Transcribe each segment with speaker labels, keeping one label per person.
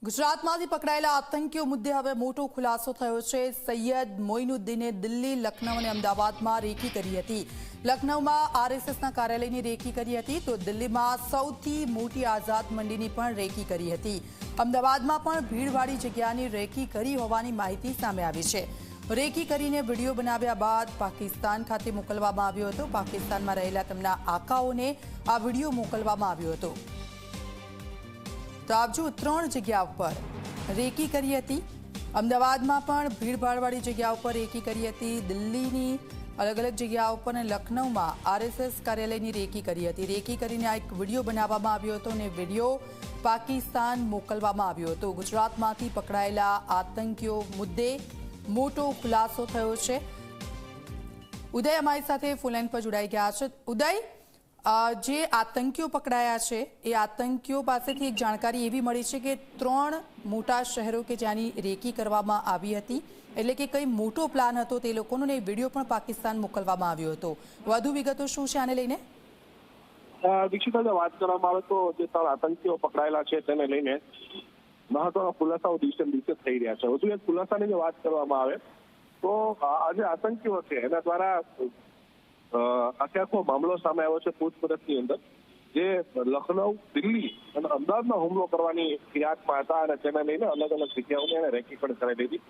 Speaker 1: ગુજરાતમાંથી પકડાયેલા આતંકીઓ મુદ્દે હવે મોટો ખુલાસો થયો છે। સૈયદ મોઇનુદ્દીને દિલ્હી, લખનઉ અને અમદાવાદમાં રેકી કરી હતી। લખનઉમાં આરએસએસના કાર્યાલયની રેકી કરી હતી તો દિલ્હીમાં સૌથી મોટી આઝાદ મંડીની પણ રેકી કરી હતી। અમદાવાદમાં પણ ભીડવાળી જગ્યાની રેકી કરી હોવાની માહિતી સામે આવી છે। રેકી કરીને વિડીયો બનાવ્યા બાદ પાકિસ્તાન ખાતે મોકલવામાં આવ્યો હતો। પાકિસ્તાનમાં રહેલા તેમના આકાઓને આ વિડીયો મોકલવામાં આવ્યો હતો। તો આપ જો 3 જગ્યા ઉપર રેકી કરી હતી। અમદાવાદમાં પણ ભીડભાડવાળી જગ્યા ઉપર રેકી કરી હતી। દિલ્હીની અલગ અલગ જગ્યાઓ પર અને લખનઉમાં આરએસએસ કાર્યાલયની રેકી કરી હતી। રેકી કરીને આ એક વિડીયો બનાવવામાં આવ્યો હતો અને વિડીયો પાકિસ્તાન મોકલવામાં આવ્યો હતો। ગુજરાતમાંથી પકડાયેલા આતંકીઓ મુદ્દે મોટો ખુલાસો થયો છે। ઉદય અમારી સાથે ફોન લાઈન પર જોડાઈ ગયા છે। ઉદય, જે આતંકીઓ પકડાયા છે એ આતંકીઓ પાસેથી એક જાણકારી એવી મળી છે કે 3 મોટા શહેરો કે જ્યાંની રેકી કરવામાં આવી હતી, એટલે કે કઈ મોટો પ્લાન હતો તે લોકોનો ને વિડીયો પણ પાકિસ્તાન મોકલવામાં આવ્યો હતો। વધુ વિગતો શું છે આને લઈને?
Speaker 2: દીક્ષિતા, વાત કરવામાં આવે તો જે 3 આતંકીઓ પકડાયેલા છે તેને લઈને મહત્વના ખુલાસાઓ દિવસે દિવસે થઈ રહ્યા છે। વધુ એક ખુલાસાની જો વાત કરવામાં આવે તો આ જે આતંકીઓ છે એના દ્વારા આખો મામલો સામે આવ્યો છે પૂછપરછની અંદર, જે લખનઉ, દિલ્હી અને અમદાવાદમાં હુમલો કરવાની ફિરાકમાં હતા અને તેને લઈને અલગ અલગ જગ્યાઓની એને રેકી પણ કરેલી હતી।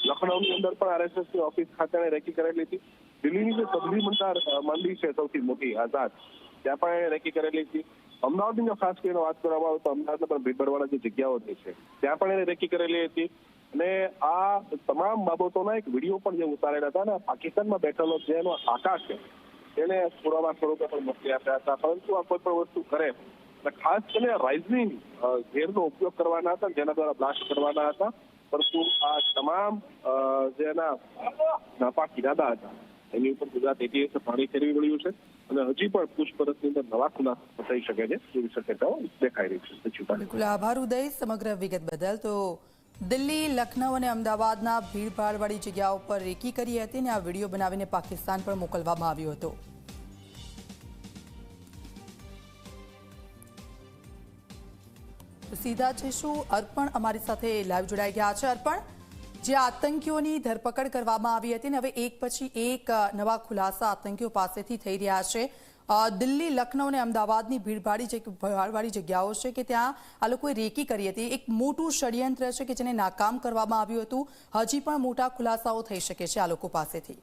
Speaker 2: લખનઉની અંદર પણ આરએસએસની ઓફિસ ખાતે રેકી કરેલી હતી। દિલ્હીની જે સબરી મંડી છે સૌથી મોટી આઝાદ, ત્યાં પણ એને રેકી કરેલી હતી। અમદાવાદની જો ખાસ કરીને વાત કરવામાં આવે તો અમદાવાદમાં પણ ભીડભાડવાળા જે જગ્યાઓ છે ત્યાં પણ એને રેકી કરેલી હતી અને આ તમામ બાબતોના એક વિડીયો પણ જે ઉતારેલા હતા અને પાકિસ્તાનમાં બેઠેલો જે એનો આકા છે એને પુરાવા સ્વરૂપે પણ મોકલી આપ્યા હતા। પરંતુ આ કોઈ પણ વસ્તુ કરે ખાસ કરીને રાઇઝિંગ ઝેરનો ઉપયોગ કરવાના હતા, જેના દ્વારા બ્લાસ્ટ કરવાના હતા, પરંતુ આ તમામ જેના નાપાક ઇરાદા હતા એની ઉપર ગુજરાત એટીએસે પાણી ફેરવી વળ્યું છે અને હજી પણ પૂછપરછની અંદર નવા ખુલાસા થઈ શકે છે એવી શક્યતાઓ દેખાઈ રહી છે।
Speaker 1: બિલકુલ આભાર ઉદય સમગ્ર વિગત બદલ। તો દિલ્હી, લખનઉ અને અમદાવાદના ભીડભાડવાળી જગ્યાઓ પર રેકી કરી હતી અને આ વિડીયો બનાવીને પાકિસ્તાન પર મોકલવામાં આવ્યો હતો। સીધા જઈશું, અર્પણ અમારી સાથે લાઈવ જોડાઈ ગયા છે। અર્પણ, જે આતંકીઓની ધરપકડ કરવામાં આવી હતી ને હવે એક પછી એક નવા ખુલાસા આતંકીઓ પાસેથી થઈ રહ્યા છે। દિલ્હી, લખનઉ અને અમદાવાદની ભીડભાડવાળી જગ્યાઓ છે કે ત્યાં આ લોકોએ રેકી કરી હતી। એક મોટું ષડયંત્ર છે કે જેને નાકામ કરવામાં આવ્યું હતું। હજી પણ મોટા ખુલાસાઓ થઈ શકે છે આ લોકો પાસેથી।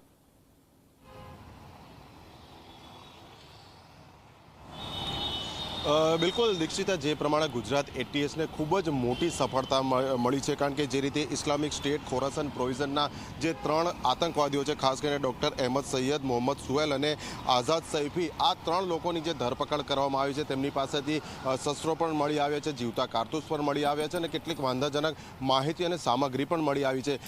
Speaker 3: બિલકુલ દીક્ષિતા, જે પ્રમાણે ગુજરાત એટીએસને ખૂબ જ મોટી સફળતા મળી છે, કારણ કે જે રીતે ઇસ્લામિક સ્ટેટ ખોરાસન પ્રોવિઝનના જે 3 આતંકવાદીઓ છે, ખાસ કરીને ડૉક્ટર અહેમદ સૈયદ, મોહમ્મદ સુહેલ અને આઝાદ સૈફી, આ 3 લોકોની જે ધરપકડ કરવામાં આવી છે તેમની પાસેથી શસ્ત્રો પણ મળી આવ્યા છે, જીવતા કારતૂસ પણ મળી આવ્યા છે અને કેટલીક વાંધાજનક માહિતી અને સામગ્રી પણ મળી આવી છે।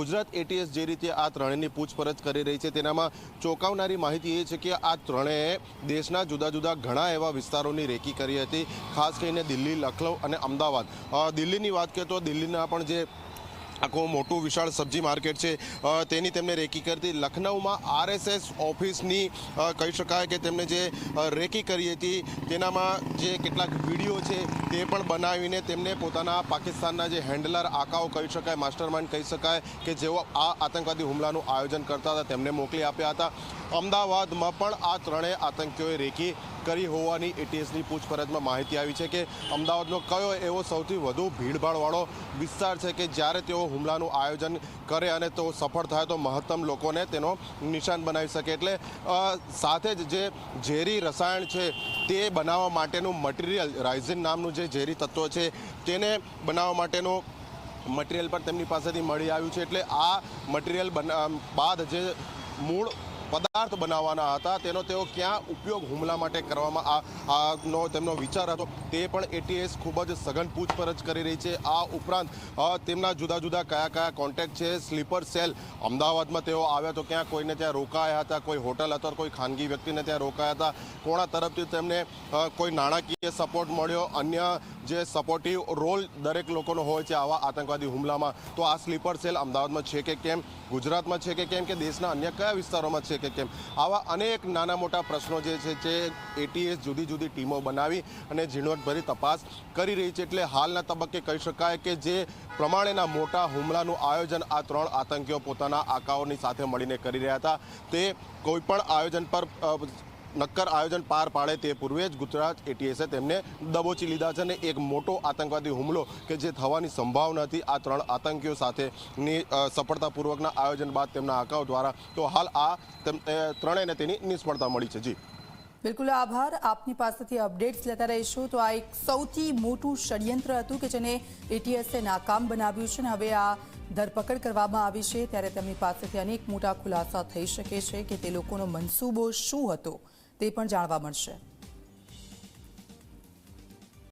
Speaker 3: ગુજરાત એટીએસ જે રીતે આ 3ની પૂછપરછ કરી રહી છે તેનામાં ચોંકાવનારી માહિતી એ છે કે આ 3એ દેશના જુદા જુદા ઘણા એવા વિસ્તારોની રેકી કરી હતી, ખાસ કરીને દિલ્હી, લખનઉ અને અમદાવાદ। દિલ્હીની વાત કરીએ તો દિલ્હીના પણ જે આખું મોટું વિશાળ સબ્જી માર્કેટ છે તેની તેમને રેકી કરતી। લખનઉમાં આરએસએસ ઓફિસની કહી શકાય કે તેમને જે રેકી કરી હતી તેનામાં જે કેટલાક વિડીયો છે તે પણ બનાવીને તેમને પોતાના પાકિસ્તાનના જે હેન્ડલર, આકાઓ કહી શકાય, માસ્ટરમાઇન્ડ કહી શકાય કે જેઓ આ આતંકવાદી હુમલાનું આયોજન કરતા હતા તેમને મોકલી આપ્યા હતા। અમદાવાદમાં પણ આ 3 આતંકીઓએ રેકી કરી હોવાની એટીએસની પૂછપરછમાં માહિતી આવી છે કે અમદાવાદનો કયો એવો સૌથી વધુ ભીડભાડવાળો વિસ્તાર છે કે જ્યારે તેઓ હુમલાનું આયોજન કરે અને તો સફળ થાય તો મહત્તમ લોકોને તેનો નિશાન બનાવી શકે। એટલે સાથે જ જે ઝેરી રસાયણ છે તે બનાવવા માટેનું મટીરિયલ, રાઇઝિન નામનું જે ઝેરી તત્વ છે તેને બનાવવા માટેનું મટીરિયલ પણ તેમની પાસેથી મળી આવ્યું છે। એટલે આ મટીરિયલ બાદ જે મૂળ પદાર્થ બનાવવાના હતા તેનો તેઓ ક્યાં ઉપયોગ હુમલા માટે કરવામાં આનો તેમનો વિચાર હતો તે પણ એટીએસ ખૂબ જ સઘન પૂછપરછ કરી રહી છે। આ ઉપરાંત તેમના જુદા જુદા કયા કોન્ટેક્ટ છે, સ્લીપર સેલ અમદાવાદમાં તેઓ આવ્યા તો ક્યાં કોઈને ત્યાં રોકાયા હતા, કોઈ હોટલ અથવા કોઈ ખાનગી વ્યક્તિને ત્યાં રોકાયા હતા, કોણા તરફથી તેમને કોઈ નાણાકીય સપોર્ટ મળ્યો, અન્ય જે સપોર્ટિવ રોલ દરેક લોકોનો હોય છે આવા આતંકવાદી હુમલામાં, તો આ સ્લીપર સેલ અમદાવાદમાં છે કે કેમ, ગુજરાતમાં છે કે કેમ, કે દેશના અન્ય કયા વિસ્તારોમાં છે કે કેમ, આવા અનેક નાના મોટા પ્રશ્નો જે છે એટીએસ જુદી જુદી ટીમો બનાવી અને ઝીણવટ વિગતભરી તપાસ કરી રહી છે। એટલે હાલના તબક્કે કહી શકાય કે જે પ્રમાણેના મોટા હુમલાનું આયોજન આ 3 આતંકીઓ પોતાના આકાઓની સાથે મળીને કરી રહ્યા હતા, તે કોઈપણ આયોજન પર નક્કર આયોજન પાર પાડે તે પૂર્વે જ ગુજરાત એટીએસે તેમને દબોચી લીધા છે અને એક મોટો આતંકવાદી હુમલો કે જે થવાની સંભાવના હતી આ 3 આતંકીઓ સાથેની સફળતાપૂર્વકના આયોજન બાદ તેમના આકાઓ દ્વારા, તો હાલ આ ત્રણેયને તેની નિષ્ફળતા મળી છે। જી
Speaker 1: બિલકુલ આભાર, આપની પાસેથી અપડેટ્સ લેતા રહીશું। તો આ એક સૌથી મોટું ષડયંત્ર હતું કે જેને એટીએસે નાકામ બનાવ્યું છે અને હવે આ ધરપકડ કરવામાં આવી છે ત્યારે તેમની પાસેથી અનેક મોટા ખુલાસા થઈ શકે છે કે તે લોકોનો મનસૂબો શું હતો તે પણ જાણવા મળશે।